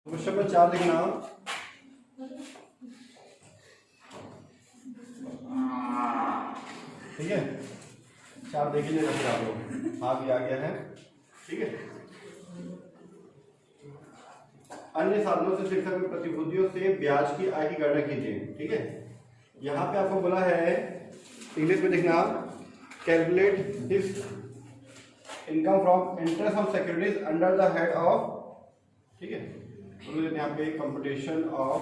Question में 4 लिखना। ठीक है, 4 देख लीजिए फिर आप लोग। हाँ भी आ गया है। ठीक है, अन्य साधनों से शिक्षक में प्रतिभूतियों से ब्याज की आय की गणना कीजिए। ठीक है, यहाँ पे आपको बोला है इंग्लिश में लिखना, calculate this income from interest on securities under the head of. ठीक है, तो यहाँ पे computation of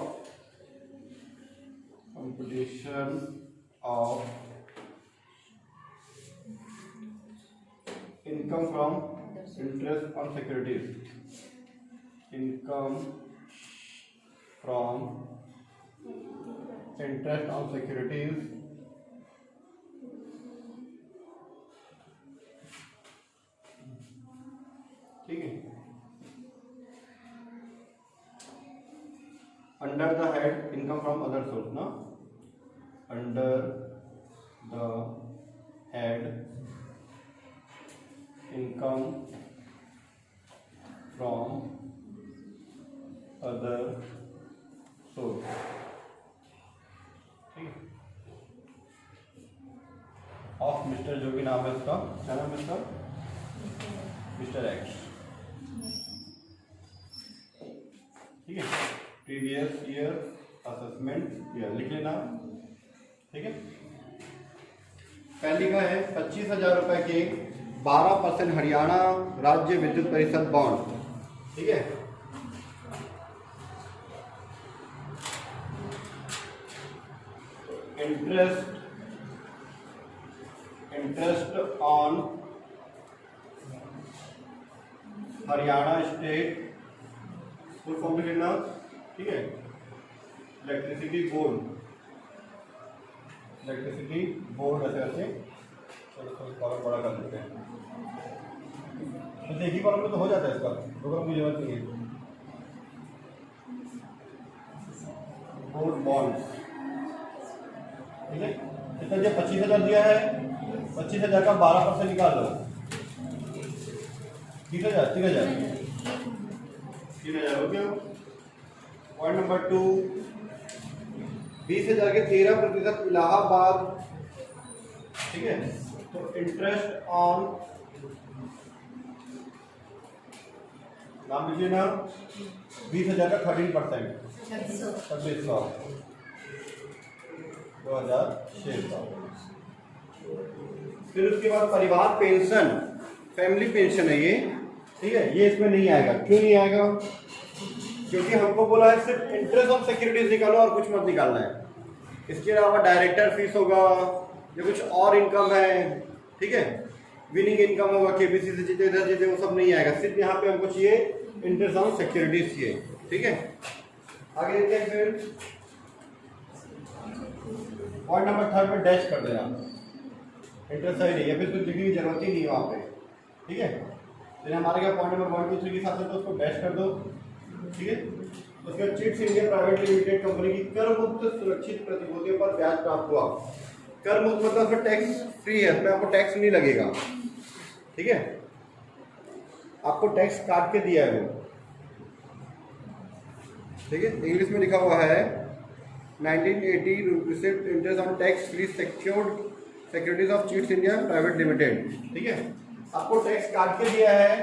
income from interest on securities, income from interest on securities ठीक है, under the head income from other source ना, under the head income from other source. ठीक है, ऑफ मिस्टर, जो भी नाम है उसका, क्या नाम है इसका, मिस्टर एक्स। ठीक है, प्रीवियस ईयर असेसमेंट ईयर लिख लेना। ठीक है, पहली का है 25,000 रुपए के 12% हरियाणा राज्य विद्युत परिषद बॉन्ड। ठीक है, interest on Haryana state full form में लेना। ठीक है, इलेक्ट्रिसिटी बोर्ड ऐसे ऐसे। चलो थोड़ा कॉलम बड़ा कर देते हैं, तो एक ही कॉलम में तो हो जाता है, इसका दो कॉलम की जरूरत नहीं है। Board bond. ठीक है, इतना जो 25,000 दिया है, 25,000 का 12% निकाल लो, 30,000 हो गया। पॉइंट नंबर 2, 20,000 के 13% इलाहाबाद। ठीक है, तो इंटरेस्ट ऑन, नाम लीजिए ना, 20,000 का 13%, 2600, 2,600। फिर उसके बाद परिवार पेंशन, फैमिली पेंशन है ये। ठीक है, ये इसमें नहीं आएगा। क्यों नहीं आएगा? क्योंकि हमको बोला है सिर्फ इंटरेस्ट ऑन सिक्योरिटीज निकालो और कुछ मत निकालना है। इसके अलावा डायरेक्टर फीस होगा या कुछ और इनकम है, ठीक है, विनिंग इनकम होगा, केबीसी से जीते इधर जीते, वो सब नहीं आएगा। सिर्फ यहाँ पे हमको चाहिए इंटरेस्ट ऑन सिक्योरिटीज चाहिए। ठीक है, आगे देखते हैं। फिर पॉइंट नंबर 3 में डैश कर देना, इंटरेस्ट सही नहीं है, फिर कुछ लिखने की जरूरत ही नहीं है वहाँ पे। ठीक है, फिर हमारे क्या पॉइंट नंबर 1, 2, 3 के साथ है, तो उसको डैश कर दो। ठीक है, उसके बाद chits India private limited company की कर मुक्त सुरक्षित प्रतिभूतियों पर ब्याज प्राप्त हुआ। कर मुक्त मतलब उसमें टैक्स फ्री है, उसमें आपको टैक्स नहीं लगेगा। ठीक है, आपको टैक्स काट के दिया है वो। ठीक है, इंग्लिश में लिखा हुआ है 1980 received interest on tax free secured securities of chits India private limited. ठीक है, आपको टैक्स काट के दिया है।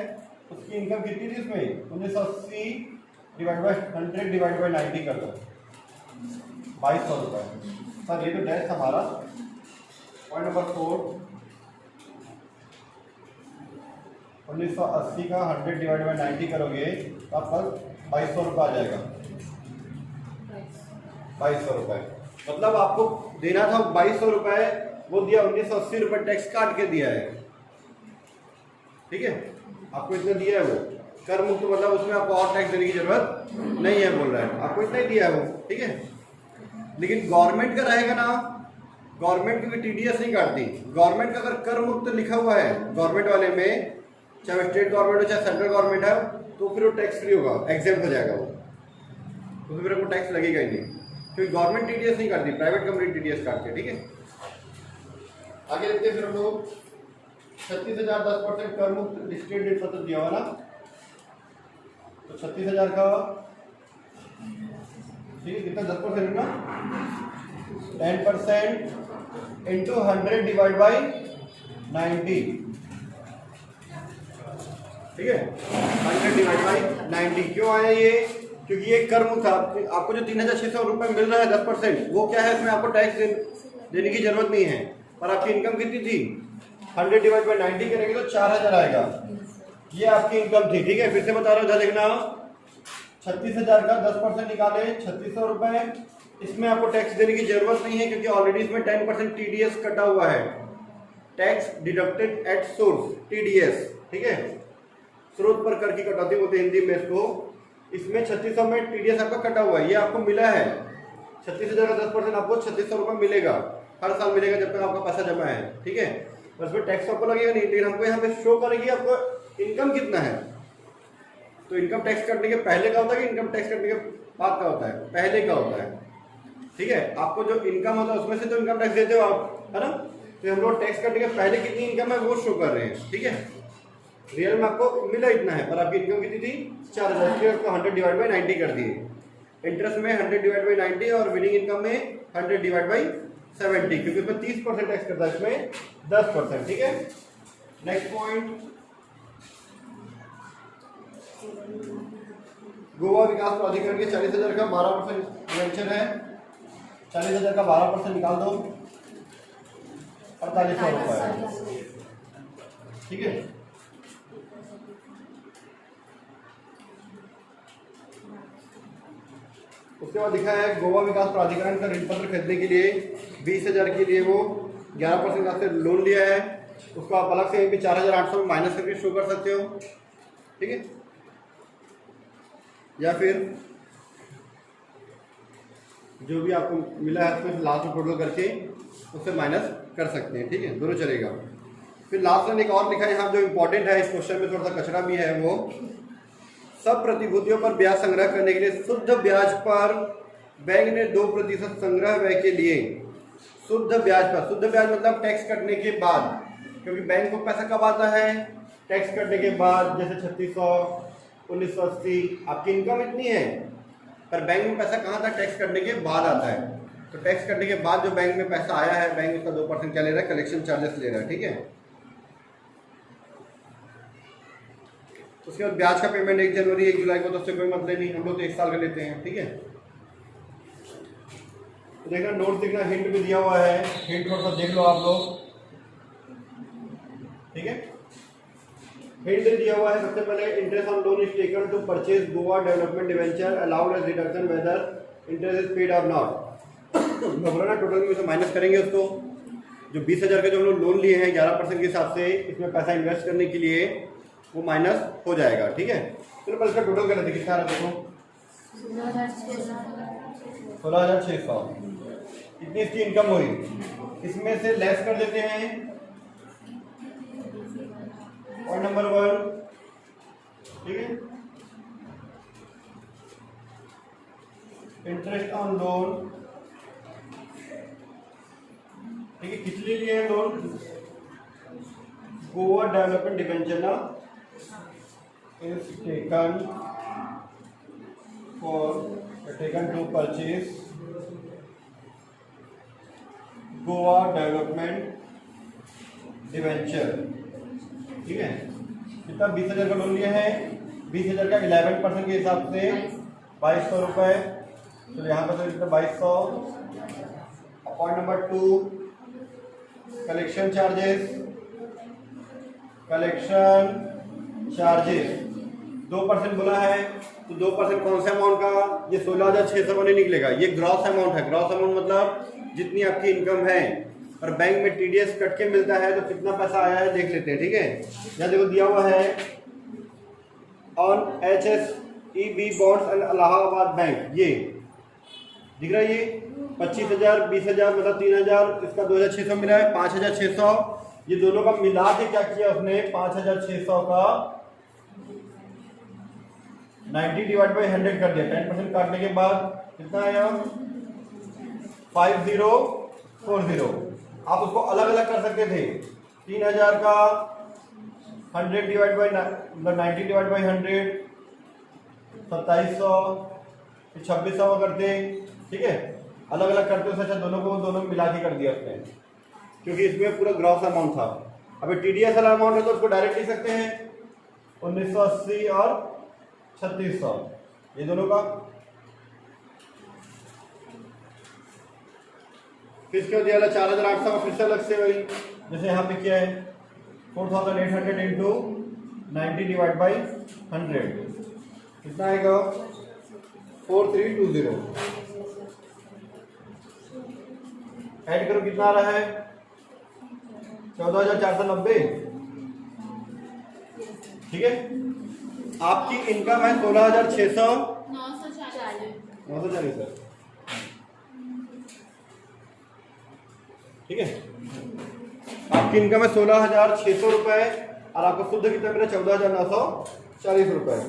उसकी इनकम कितनी थी इसमें? 1980 डिवाइड बाय 100 डिवाइड बाय 90 कर दो, 2200 रुपये। सर ये तो डैश हमारा। पॉइंट नंबर 4, 1980 का 100 डिवाइड बाय 90 करोगे तो आपका 2200 रुपये आ जाएगा। 2200 रुपये मतलब आपको देना था 2200 रुपये, वो दिया 1980 रुपये टैक्स काट के दिया है। ठीक है, आपको इतना दिया है वो। कर मुक्त मतलब उसमें आपको और टैक्स देने की जरूरत नहीं है, बोल रहा है आपको इतना ही दिया है वो। ठीक है, लेकिन गवर्नमेंट का रहेगा ना, गवर्नमेंट क्योंकि टीडीएस नहीं काटती। गवर्नमेंट का अगर कर मुक्त लिखा हुआ है गवर्नमेंट वाले में, चाहे स्टेट गवर्नमेंट हो चाहे सेंट्रल गवर्नमेंट है, तो फिर वो टैक्स फ्री होगा, एग्जेम्प्ट हो जाएगा वो, तो फिर आपको टैक्स लगेगा ही नहीं, क्योंकि गवर्नमेंट टीडीएस नहीं काटती, प्राइवेट कंपनी टीडीएस काटती है। ठीक है, आगे देखते हैं। फिर हम लोग 36,000 10% कर मुक्त डिस्ट्रिक्ट रेट पत्र दिया हुआ ना, तो 36,000 का ठीक है, कितना 10% ना, 10% इंटू 100 डिवाइड बाई 90, ठीक है, 100 डिवाइड बाई 90। क्यों आया ये? क्योंकि ये कर मुक्त था। आपको जो 3600 रुपये मिल रहा है 10%, वो क्या है, इसमें आपको टैक्स देने की जरूरत नहीं है। पर आपकी इनकम कितनी थी? 100 डिवाइड बाई 90 करेंगे तो 4000 आएगा। ये आपकी इनकम थी। ठीक है, फिर से बता रहा हूँ, इधर देखना, 36,000 का 10% निकाले 3600 रुपये। इसमें आपको टैक्स देने की जरूरत नहीं है क्योंकि ऑलरेडी इसमें 10% TDS कटा हुआ है, tax deducted at source, TDS। ठीक है, स्रोत पर कर की कटौती बोलते हैं हिंदी में इसको। इसमें 3600 में TDS आपका कटा हुआ है, ये आपको मिला है। 36,000 का 10% आपको 3600 रुपये मिलेगा, हर साल मिलेगा जब तक आपका पैसा जमा है। ठीक है, बस में टैक्स आपको लगेगा नहीं, लेकिन हमको यहाँ पे शो करेगी आपको इनकम कितना है। तो इनकम टैक्स कटने के पहले का होता है कि इनकम टैक्स कटने के बाद का होता है? पहले का होता है। ठीक है, आपको जो इनकम होता है उसमें से तो इनकम टैक्स देते हो आप, है ना। तो हम लोग टैक्स कटने के पहले कितनी इनकम है वो शो कर रहे हैं। ठीक है, रियल में आपको मिला इतना है, पर आपकी इनकम कितनी थी? 4000, इसलिए उसको 100 डिवाइड बाई 90 कर दिए। इंटरेस्ट में 100 डिवाइड बाई 90 और विनिंग इनकम में 100 डिवाइड बाई 70, क्योंकि उसमें 30% टैक्स करता है, इसमें 10%। ठीक है, नेक्स्ट पॉइंट, गोवा विकास प्राधिकरण के 40,000 का 12% वेंचर है। 40,000 का 12% निकाल दो, 4800 रुपये। ठीक है, उसके बाद लिखा है गोवा विकास प्राधिकरण का ऋण पत्र खरीदने के लिए 20,000 के लिए वो 11% का से लोन लिया है। उसको आप अलग से यहीं पे 4,800 में माइनस करके शो कर सकते हो। ठीक है, या फिर जो भी आपको मिला है उसमें लास्ट में टोटल करके उससे माइनस कर सकते हैं। ठीक है, दोनों चलेगा। फिर लास्ट में एक और लिखा है यहाँ जो इम्पोर्टेंट है, इस क्वेश्चन में थोड़ा सा कचरा भी है, वो सब प्रतिभूतियों पर ब्याज संग्रह करने के लिए शुद्ध ब्याज पर बैंक ने 2% संग्रह व्यय के लिए, शुद्ध ब्याज पर, शुद्ध ब्याज मतलब टैक्स कटने के बाद, क्योंकि बैंक को पैसा कब आता है? टैक्स कटने के बाद। जैसे 3600, 1980 आपकी इनकम इतनी है, पर बैंक में पैसा कहाँ था? टैक्स कटने के बाद आता है। तो टैक्स कटने के बाद जो बैंक में पैसा आया है, बैंक उसका 2% क्या ले रहा है? कलेक्शन चार्जेस ले रहा है। ठीक है, उसके बाद ब्याज का पेमेंट 1 जनवरी 1 जुलाई को, तो उससे कोई मतलब नहीं, हम लोग तो 1 साल का लेते हैं। ठीक है, तो देखना नोट देखना, हिंट भी दिया हुआ है, हिंट थोड़ा सा देख लो आप लोग। ठीक है, हिंट दिया हुआ है सबसे पहले, interest on loan is taken to purchase Goa development debenture allowed as deduction whether interest is paid और नॉट। घबराना, टोटल में उसे माइनस करेंगे उसको। जो 20,000 का जो हम लोग लोन लिए हैं 11% के हिसाब से, इसमें पैसा इन्वेस्ट करने के लिए, वो माइनस हो जाएगा। ठीक है, चलो पहले इसका टोटल कर लेते, कितना आ रहा है देखो, 16,600। इतनी इसकी इनकम हुई, इसमें से लेस कर देते हैं पॉइंट नंबर 1। ठीक है, इंटरेस्ट ऑन लोन। ठीक है, कितने लिए है लोन? गोवा डेवलपमेंट डिवेंचर ना is taken to purchase Goa development debenture. ठीक है, कितना? 20,000 का लोन लिया है, 20,000 का 11% के हिसाब से 2200 रुपये। तो यहाँ पर तो कितना? 2200। Point number 2, collection charges. Collection charges 2% बोला है, तो 2% कौन से अमाउंट का? ये 16,600 में नहीं निकलेगा, ये ग्रॉस अमाउंट है। ग्रॉस अमाउंट मतलब जितनी आपकी इनकम है, और बैंक में TDS कट के मिलता है, तो कितना पैसा आया है देख लेते हैं। ठीक है, यहाँ देखो दिया हुआ है on HSEB bonds and Allahabad bank, ये दिख रहा है, ये 25,000, 20,000 मतलब 3,000, इसका 2,600 मिला है, 5,600। ये दोनों का मिला के क्या किया उसने? 5,600 का 90 डिवाइड बाई 100 कर दिया। 10% काटने के बाद कितना आया? 5040। आप उसको अलग अलग कर सकते थे। 3,000 का 100 डिवाइड बाई 90 डिवाइड बाई 100 2700। फिर 2600 करते, ठीक है, अलग अलग करते हो। अच्छा दोनों को दोनों मिला के कर दिया उसने, क्योंकि इसमें पूरा ग्रॉस अमाउंट था। अभी TDS वाला अमाउंट है तो उसको डायरेक्ट लिख सकते हैं 1980 और 3600, ये दोनों का। फिर इसके बाद दिया 4800 का फिर से अलग से वही जैसे यहाँ पे किया है 4800 इंटू 90 डिवाइड बाई 100 कितना आएगा 4320। ऐड करो कितना आ रहा है 14,490, ठीक है। आपकी इनकम है 16,600 ठीक है। आपकी इनकम है 16,600 रुपए और आपका शुद्ध कितना मिला 14,940 रुपए,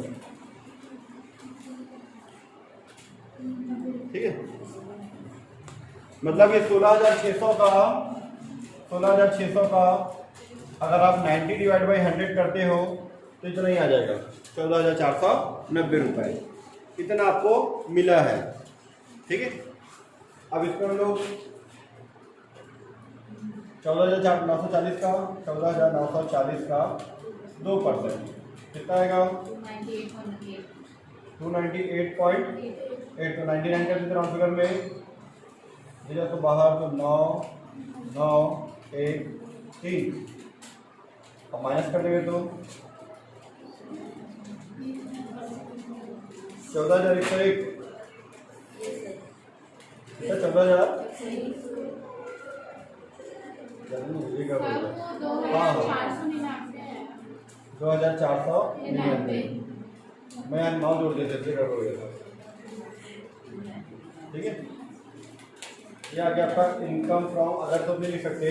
ठीक है। मतलब ये 16,600 का अगर आप 90 डिवाइड बाई 100 करते हो तो इतना ही आ जाएगा 14,490 रुपए, इतना आपको मिला है, ठीक है। अब इसको हम लोग 14,940 का 14,940 का 2% कितना आएगा 298.8, तो 99 का कितना राउंड फिगर में दिया तो बाहर तो 9,9,1,3 अब माइनस कर देंगे तो 14,101, 14,000 2,499 मैं 9 जोड़ देते थे, ठीक है। ये आगे आपका इनकम फ्रॉम अदर तो नहीं लिख सकते,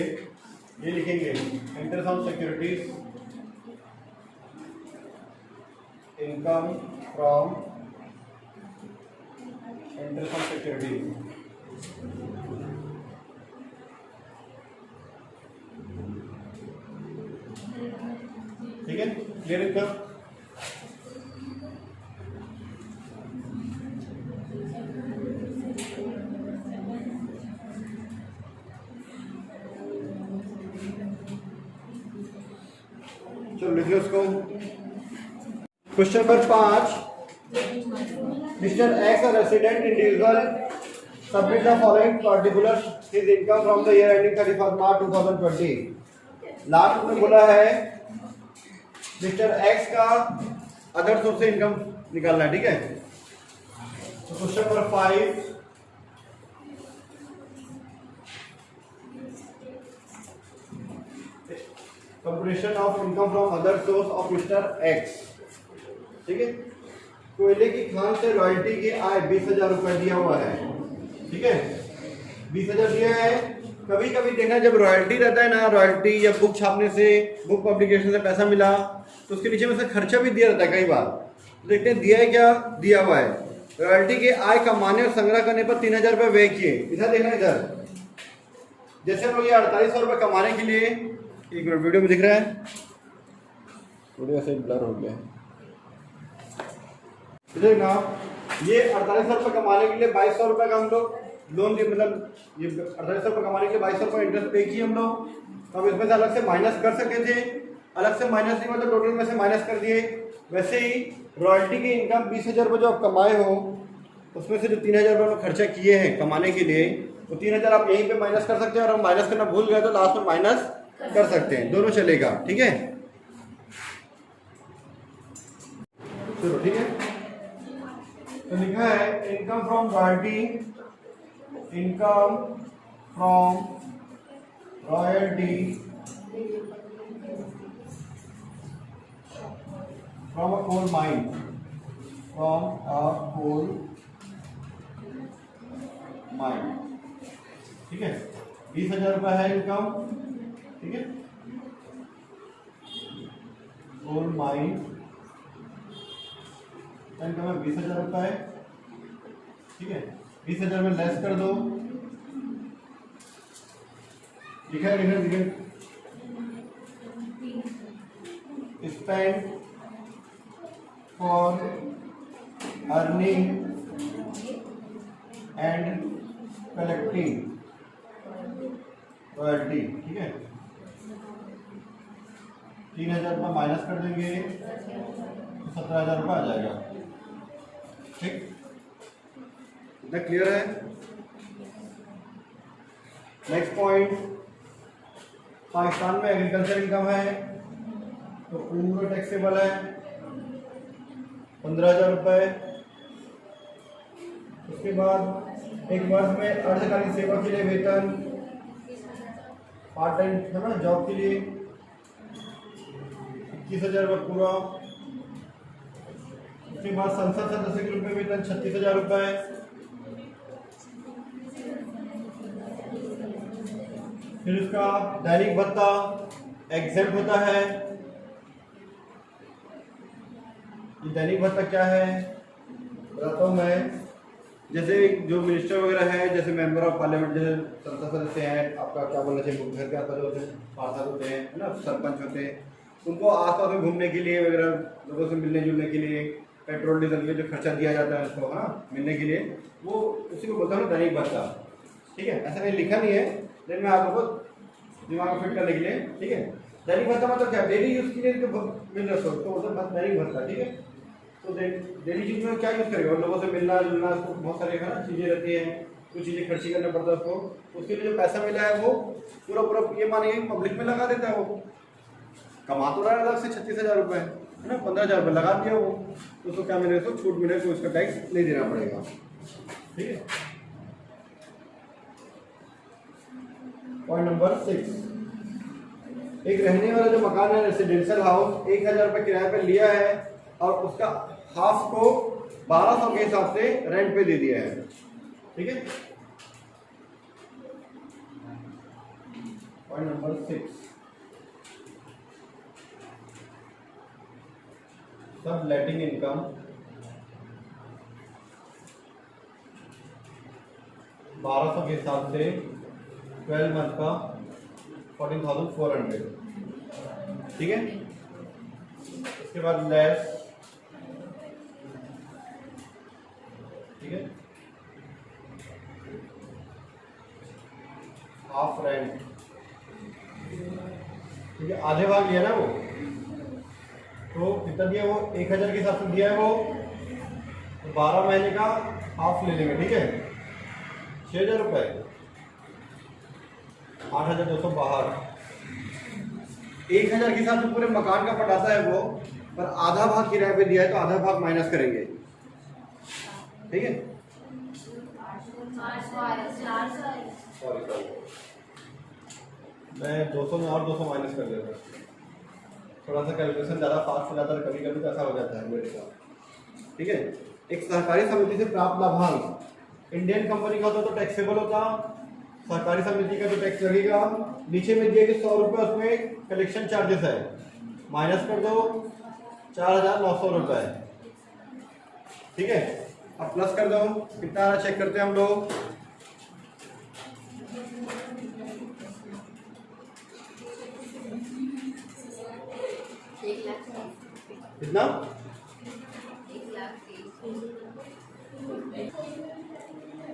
ये लिखेंगे interest on securities, income from interest on securities, ठीक है। क्लियर इनकम चलो लिख लो उसको। Question number 5, mister x a resident individual submit the following particulars his income from the year ending 31 March 2020। Last में बोला है मिस्टर एक्स का other source से इनकम निकालना है, ठीक है। तो question number 5, computation of income from other source of mister x, ठीक है। कोयले की खान से रॉयल्टी की आय 20,000 रुपए दिया हुआ है, ठीक है। 20,000 दिया है। कभी कभी देखना जब रॉयल्टी रहता है ना, रॉयल्टी या बुक छापने से, बुक पब्लिकेशन से पैसा मिला तो उसके नीचे में से खर्चा भी दिया रहता है कई बार। देखते हैं दिया है क्या, दिया हुआ है रॉयल्टी के आय कमाने और संग्रह करने पर 3,000 रुपये व्यय किए। इधर देखना, इधर जैसे हम लोग ये 4800 रुपये कमाने के लिए, एक मिनट वीडियो में दिख रहा है, वीडियो से ब्लर हो गया है, इधर ना ये 4800 रुपये कमाने के लिए 2200 रुपये का हम लोग लोन दिए, मतलब ये 4800 रुपये कमाने के लिए 2200 रुपये इंटरेस्ट पे किए हम लोग। तो हम इसमें से अलग से माइनस कर सकते थे, अलग से माइनस नहीं मतलब टोटल में से माइनस कर दिए। वैसे ही रॉयल्टी की इनकम 20,000 रुपये जो आप कमाए हो उसमें से जो 3,000 रुपये खर्चा किए हैं कमाने के लिए, तो 3,000 आप यहीं पे माइनस कर सकते हैं, और हम माइनस करना भूल गए तो लास्ट में माइनस कर सकते हैं, दोनों चलेगा, ठीक है। चलो ठीक है, तो लिखा है income from royalty, income from royalty from a coal mine, from a coal mine, ठीक है। 20,000 रुपये है इनकम, ठीक है। कोल माइन इनकम है 20,000 रुपये, ठीक है। 20,000 में लेस कर दो, लिखा है spend for earning and collecting royalty, ठीक है। 3,000 रुपये माइनस कर देंगे तो 17,000 रुपये आ जाएगा, ठीक। इतना क्लियर है। नेक्स्ट पॉइंट, पाकिस्तान में एग्रीकल्चर इनकम है तो पूरा टैक्सेबल है 15,000 रुपये। उसके बाद एक वर्ष में अर्धकालीन सेवा के लिए वेतन, पार्ट टाइम है ना जॉब के लिए 21,000 रुपये पूरा। उसके बाद संसद सदस्य के रूप में वेतन 36,000 रुपये। फिर उसका दैनिक भत्ता एग्जेम्प्ट होता है। ये दैनिक भत्ता क्या है बताता हूँ मैं। जैसे जो मिनिस्टर वगैरह है, जैसे मेंबर ऑफ पार्लियामेंट, जैसे संसद सदस्य हैं, आपका क्या बोलना चाहिए, घर के आसपास होते हैं, पार्षद होते हैं, है ना, सरपंच होते हैं, उनको आसपास में घूमने के लिए वगैरह, लोगों से मिलने जुलने के लिए, पेट्रोल डीजल में जो खर्चा दिया जाता है उसको, हाँ, मिलने के लिए, वो उसी को बोलता हूँ दैनिक भत्ता, ठीक है। ऐसा नहीं लिखा नहीं है, लेकिन मैं आप लोगों को दिमाग में फिट करने के लिए, ठीक है। दैनिक भत्ता मतलब क्या, डेली यूज के लिए जो मिल रहा है तो मतलब दैनिक भत्ता, ठीक है। तो डेली चीज में क्या यूज करेगा, लोगों से मिलना जुलना, उसको बहुत सारी चीजें रहती हैं, कुछ चीजें खर्ची करना पड़ता है उसको, उसके लिए जो पैसा मिला है वो पूरा पूरा ये मानिए पब्लिक में लगा देता है। वो कमा तो रहा है अलग से 36,000 रुपये, है ना, 15,000 रुपये लगा दिया वो, तो उसको क्या मिलेगा, तो छूट मिलेगा, तो उसका टैक्स नहीं देना पड़ेगा, ठीक है। पॉइंट नंबर 6, एक रहने वाला जो मकान है रेसिडेंशियल हाउस 1,000 रुपये किराए पे लिया है और उसका हाफ को 1200 के हिसाब से रेंट पे दे दिया है, ठीक है। पॉइंट नंबर 6, सब लेटिंग इनकम 1200 के हिसाब से 12 मंथ का 14,400, ठीक है। उसके बाद लेस, ठीक है, हाफ रेंट, ठीक है, आधे भाग लिया ना वो, तो कितना दिया वो 1,000 के हिसाब से दिया है वो, तो 12 महीने का हाफ ले लेंगे, ठीक है, 6,000 रुपये, 8,200 बाहर। 1,000 के हिसाब से पूरे मकान का पटाता है वो, पर आधा भाग किराए पे दिया है तो आधा भाग माइनस करेंगे, ठीक है। सॉरी मैं 200 में और 200 माइनस कर देता, थोड़ा सा कैलकुलेशन ज़्यादा फास्ट हो जाता है, कभी कभी ऐसा हो जाता है मेरे साथ, ठीक है। एक सहकारी समिति से प्राप्त लाभांश इंडियन कंपनी का होता तो टैक्सेबल होता, सहकारी समिति का जो टैक्स लगेगा, नीचे में दिए कि 100 रुपये उसमें कलेक्शन चार्जेस है, माइनस कर दो 4,900 रुपये, ठीक है। अब प्लस कर दो, कितना चेक करते हैं हम लोग, कितना,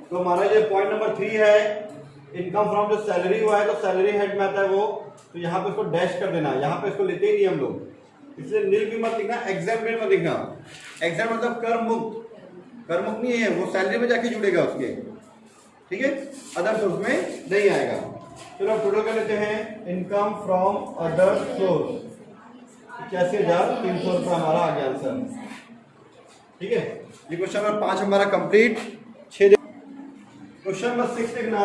तो हमारा ये पॉइंट नंबर 3 है, इनकम फ्रॉम जो सैलरी हुआ है तो सैलरी हेड में आता है वो, तो यहाँ पे इसको डैश कर देना, यहाँ पे इसको लेते ही नहीं हम लोग, इसलिए नील भी मत लिखना, एग्जाम में मत लिखना। एग्जाम मतलब कर मुक्त, कर मुक्त नहीं है वो, सैलरी में जाके जुड़ेगा उसके, ठीक है, अदर सोर्स में नहीं आएगा। चलो अब टोटल कर लेते हैं, इनकम फ्रॉम अदर सोर्स 81,300 रुपये हमारा आ गया आंसर, ठीक है। ये क्वेश्चन नंबर 5 हमारा कंप्लीट। क्वेश्चन नंबर 6 देखना,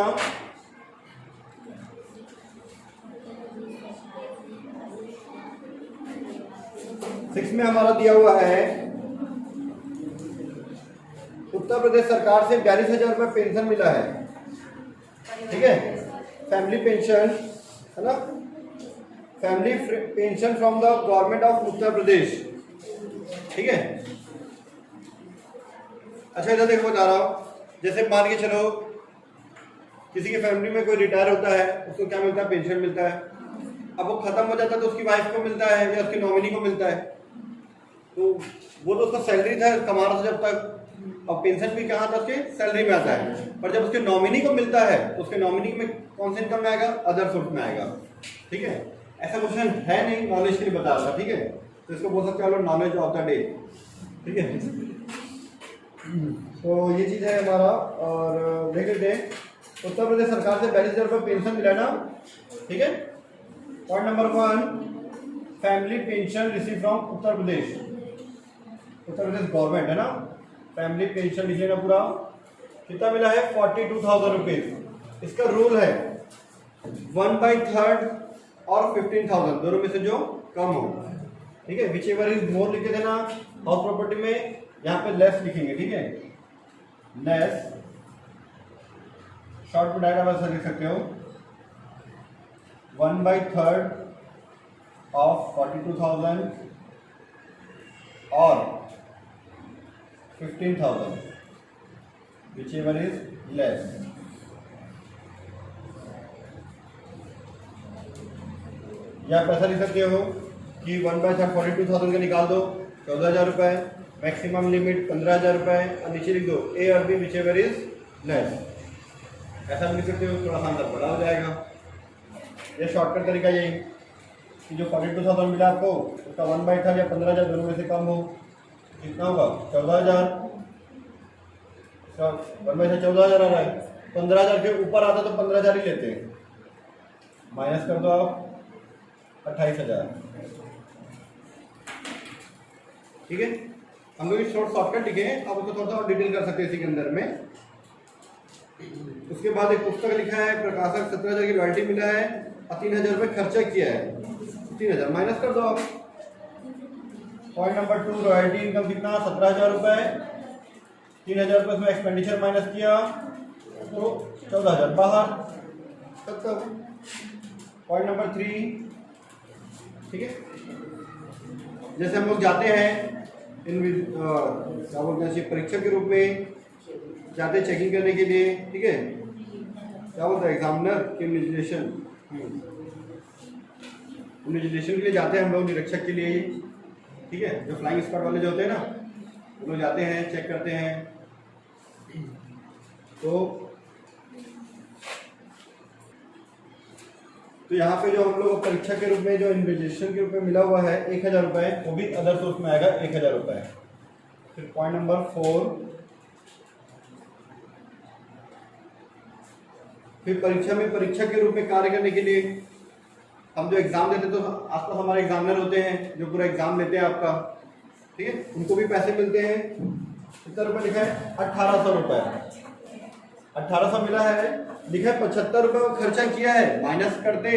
सिक्स में हमारा दिया हुआ है, उत्तर प्रदेश सरकार से 42,000 रुपये पेंशन मिला है, ठीक है, फैमिली पेंशन, है ना, family pension from the government of Uttar Pradesh, ठीक है। अच्छा इधर देखो बता रहा हूँ, जैसे मान के चलो किसी की फैमिली में कोई रिटायर होता है, उसको क्या मिलता है, पेंशन मिलता है। अब वो खत्म हो जाता है तो उसकी वाइफ को मिलता है या उसकी नॉमिनी को मिलता है, तो वो तो उसका सैलरी था, कमा रहा था जब तक, और पेंशन भी कहाँ आता है? उसके सैलरी में आता है। पर जब उसके नॉमिनी को मिलता है तो उसके नॉमिनी में कौन से इनकम में आएगा? अदर सोर्स में आएगा। ठीक है, ऐसा क्वेश्चन है नहीं, नॉलेज के लिए बता रहा था। ठीक है, तो इसको बोल सकते हो नॉलेज ऑफ द डे। ठीक है, तो ये चीज़ है हमारा। और देख लेते हैं, उत्तर प्रदेश सरकार से 42,000 रुपये पेंशन मिला ना। ठीक है, point number 1, family pension receive from Uttar Pradesh. Uttar Pradesh government है ना, फैमिली पेंशन लिख लेना पूरा। कितना मिला है? 42,000 रुपीज। इसका रूल है 1/3 और 15,000 दोनों में से जो कम हो। ठीक है, विच एवर इज मोर लिखे थे ना हाउस प्रॉपर्टी में, यहाँ पे लेस लिखेंगे। ठीक है, लेस शॉर्ट में डायरेक्ट आप लिख सकते हो 1/3 ऑफ 42,000 और 15,000 विच एवर इज लेस। या पैसा लिख सकते हो कि 1/3 42,000 का निकाल दो 14,000 रुपये, मैक्सिमम लिमिट 15,000 रुपये, और नीचे लिख दो ए और B whichever is less. ऐसा भी लिख सकते हो, थोड़ा सा आंसर बड़ा हो जाएगा। ये शॉर्टकट तरीका यही कि जो 42,000 मिला आपको उसका 1/3 या 15,000 दोनों में से कम हो। कितना होगा? 14,000। 1/3 14,000 आ रहा है, 15,000 के ऊपर आता तो 15,000 ही लेते हैं। माइनस कर दो आप 28,000। ठीक है, हम लोग शॉर्टकट लिखे हैं, आप उसको थोड़ा सा और डिटेल कर सकते हैं इसी के अंदर में। उसके बाद एक पुस्तक लिखा है, प्रकाशक 17,000 की रॉयल्टी मिला है और 3,000 रुपये खर्चा किया है। 3,000 माइनस कर दो आप। पॉइंट नंबर 2, रॉयल्टी इनकम कितना? 17,000 रुपये। 3,000 रुपये उसमें एक्सपेंडिचर माइनस किया तो 14,000 बाहर। पॉइंट नंबर 3, ठीक है, जैसे हम लोग जाते हैं क्या बोलते हैं, परीक्षक के रूप में जाते हैं चेकिंग करने के लिए। ठीक है, क्या बोलते हैं, एग्जामिनर के इन्विजिलेशन के लिए जाते हैं हम लोग, निरीक्षक के लिए। ठीक है, जो फ्लाइंग स्क्वाड वाले जो होते हैं ना, वो लोग जाते हैं, चेक करते हैं। तो यहाँ पे जो हम लोग परीक्षा के रूप में जो इन्विजिलेशन के रूप में मिला हुआ है 1,000 रुपये, वो भी अदर सोर्स में आएगा 1,000 रुपये। फिर पॉइंट नंबर 4, फिर परीक्षा में परीक्षा के रूप में कार्य करने के लिए हम जो एग्जाम देते हैं, तो आसपास हमारे एग्जामिनर होते हैं जो पूरा एग्जाम लेते हैं आपका। ठीक है, उनको भी पैसे मिलते हैं। कितना रुपये लिखा है? 1,800 रुपये। 1,800 मिला है, लिखा है 75 रुपये खर्चा किया है, माइनस करते,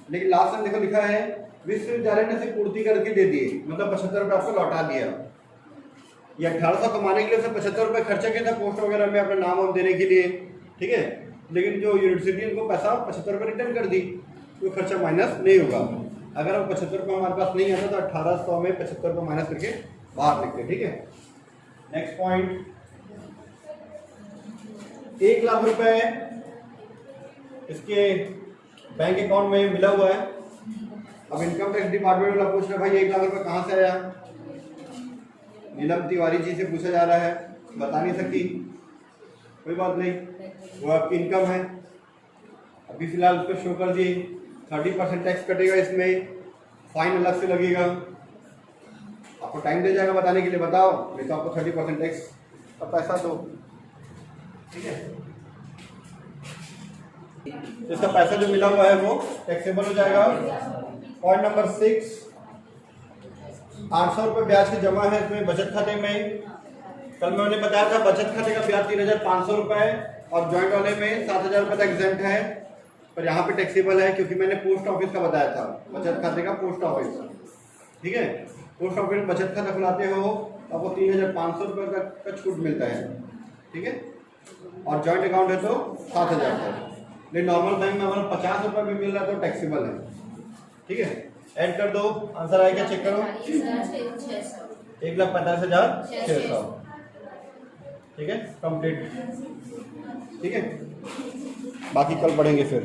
लेकिन लास्ट में देखो लिखा है विश्वविद्यालय ने से पूर्ति करके दे दिए, मतलब 75 रुपये आपको लौटा दिया। ये 1,800 कमाने के लिए उसने 75 रुपये खर्चा किया था पोस्ट वगैरह में अपना नाम वाम देने के लिए। ठीक है, लेकिन जो यूनिवर्सिटी उनको पैसा 75 रुपये रिटर्न कर दी, तो खर्चा माइनस नहीं होगा। अगर वो 75 रुपये हमारे पास नहीं आता तो 1,800 में 75 रुपये माइनस करके बाहर लिखते। ठीक है, नेक्स्ट पॉइंट, 1 लाख रुपए इसके बैंक अकाउंट में मिला हुआ है। अब इनकम टैक्स डिपार्टमेंट वाला पूछ रहा है भाई 1 लाख रुपए कहाँ से आया? नीलम तिवारी जी से पूछा जा रहा है, बता नहीं सकती, कोई बात नहीं, वो आपकी इनकम है। अभी फिलहाल उसको शो कर दी, 30% टैक्स कटेगा, इसमें फाइन अलग से लगेगा। आपको टाइम दे जाएगा बताने के लिए, बताओ, नहीं तो आपको 30% टैक्स का पैसा दो। ठीक है, इसका पैसा जो मिला हुआ है वो टैक्सेबल हो जाएगा। पॉइंट नंबर 6, 800 रुपये ब्याज की जमा है इसमें बचत खाते में। कल मैंने बताया था बचत खाते का ब्याज 3,500 रुपये और जॉइंट वाले में 7,000 रुपये तक एग्जेम्प्ट है, पर यहाँ पे टैक्सेबल है क्योंकि मैंने पोस्ट ऑफिस का बताया था, बचत खाते का पोस्ट ऑफिस। ठीक है, पोस्ट ऑफिस में बचत खाता खुलाते हो आपको 3,500 रुपये का छूट मिलता है। ठीक है, और जॉइंट अकाउंट है तो 7,000 तक, लेकिन नॉर्मल बैंक में हमारा 50 रुपये भी मिल रहा है तो टैक्सेबल है। ठीक है, ऐड कर दो, आंसर आएगा, चेक करो, 1,45,600। ठीक है, कंप्लीट। ठीक है, बाकी कल पढ़ेंगे फिर।